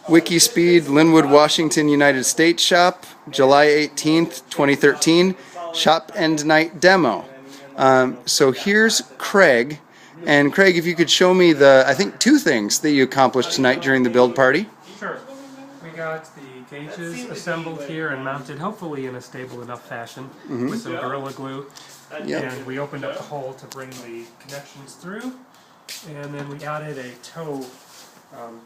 WIKISPEED, Lynnwood, Washington, United States shop, July 18th, 2013, shop end night demo. So here's Craig, and Craig, if you could show me I think two things that you accomplished tonight during the build party. Sure. We got the gauges assembled here and mounted, hopefully in a stable enough fashion, with some Gorilla Glue. And we opened up the hole to bring the connections through, and then we added a toe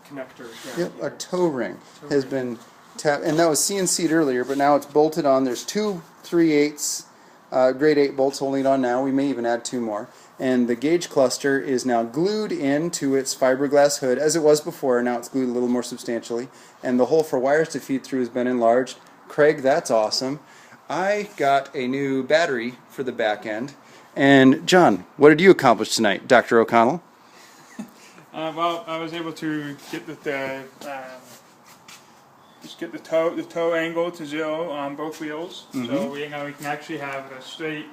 connector. Yep, a toe ring has been tapped, and that was CNC'd earlier, but now it's bolted on. There's two 3/8 grade 8 bolts holding it on now. We may even add two more. And the gauge cluster is now glued into its fiberglass hood, as it was before. Now it's glued a little more substantially. And the hole for wires to feed through has been enlarged. Craig, that's awesome. I got a new battery for the back end. And John, what did you accomplish tonight, Dr. O'Connell? Well, I was able to get the toe angle to 0 on both wheels, so we can actually have a straight,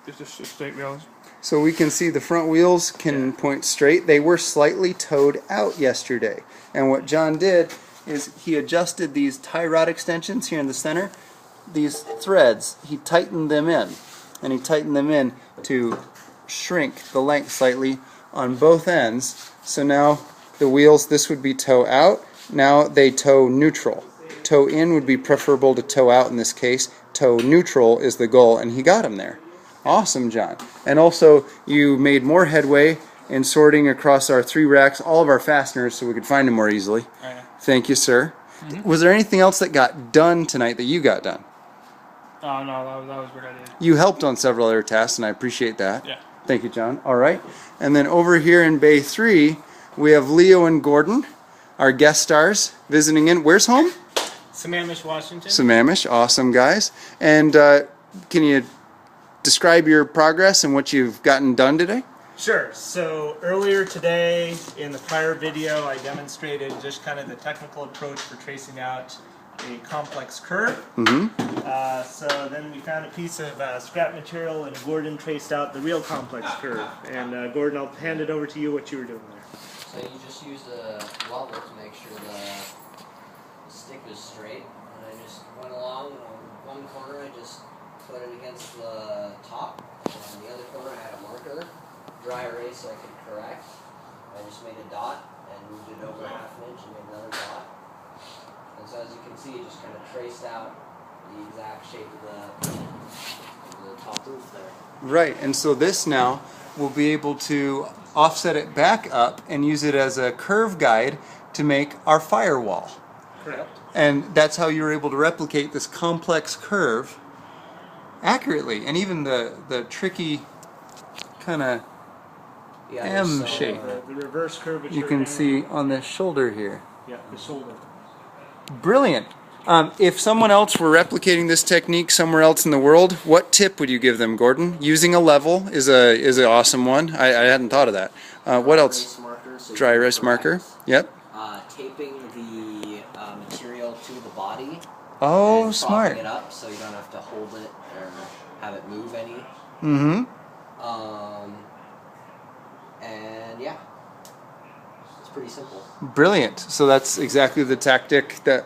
just a straight wheels. So we can see the front wheels can point straight. They were slightly towed out yesterday, and what John did is he adjusted these tie rod extensions here in the center. These threads, he tightened them in, and he tightened them in to shrink the length slightly on both ends. So now the wheels, this would be toe out. Now they toe neutral. Toe in would be preferable to toe out in this case. Toe neutral is the goal, and he got him there. Awesome, John. And also you made more headway in sorting across our 3 racks all of our fasteners so we could find them more easily. Thank you, sir. Was there anything else that got done tonight that you got done? Oh no, that was what I did. You helped on several other tasks, and I appreciate that. Yeah. Thank you, John. All right. And then over here in Bay 3, we have Leo and Gordon, our guest stars, visiting in. Where's home? Sammamish, Washington. Sammamish. Awesome, guys. And can you describe your progress and what you've gotten done today? Sure. So earlier today in the prior video I demonstrated just kind of the technical approach for tracing out a complex curve. So then we found a piece of scrap material and Gordon traced out the real complex curve. And Gordon, I'll hand it over to you what you were doing there. So you just use a level to make sure the stick is straight. And I just went along on one corner, I just put it against the top. And on the other corner I had a marker, dry erase so I could correct. I just made a dot and moved it over 1/2 inch and made another dot. And so as you can see, it just kind of traced out the exact shape of the top roof there. Right, and so this now we'll be able to offset it back up and use it as a curve guide to make our firewall. Correct. And that's how you were able to replicate this complex curve accurately, and even the tricky kind of M shape. The reverse curvature. You can see on the shoulder here. Yeah, the shoulder. Brilliant. If someone else were replicating this technique somewhere else in the world, what tip would you give them, Gordon? Using a level is an awesome one. I hadn't thought of that. What else? Dry erase marker. Yep. Taping the material to the body. Oh, and smart. Propping it up so you don't have to hold it or have it move any. And yeah, it's pretty simple. Brilliant. So that's exactly the tactic that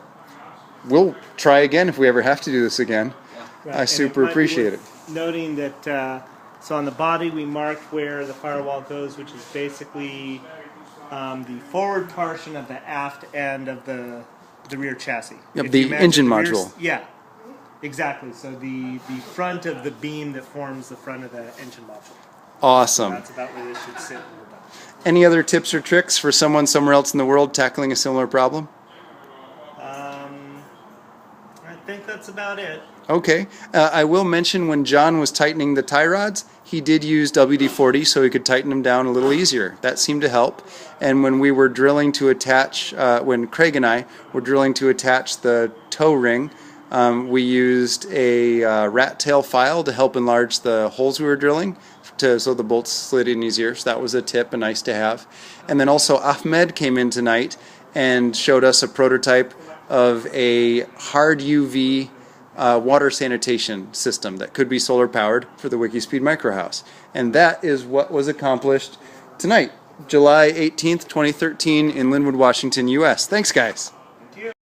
we'll try again if we ever have to do this again. Right. I super appreciate it. Noting that, so on the body we marked where the firewall goes, which is basically the forward portion of the aft end of the rear chassis. Yep, the engine module. Yeah, exactly. So the front of the beam that forms the front of the engine module. Awesome. That's about where this should sit. Any other tips or tricks for someone somewhere else in the world tackling a similar problem? I think that's about it. Okay. I will mention when John was tightening the tie rods, he did use WD-40 so he could tighten them down a little easier. That seemed to help. And when we were drilling to attach, when Craig and I were drilling to attach the toe ring, we used a rat tail file to help enlarge the holes we were drilling so the bolts slid in easier. So that was a tip and nice to have. And then also Ahmed came in tonight and showed us a prototype of a hard UV water sanitation system that could be solar powered for the WIKISPEED microhouse. And that is what was accomplished tonight. July 18th, 2013 in Lynnwood, Washington, U.S. Thanks, guys.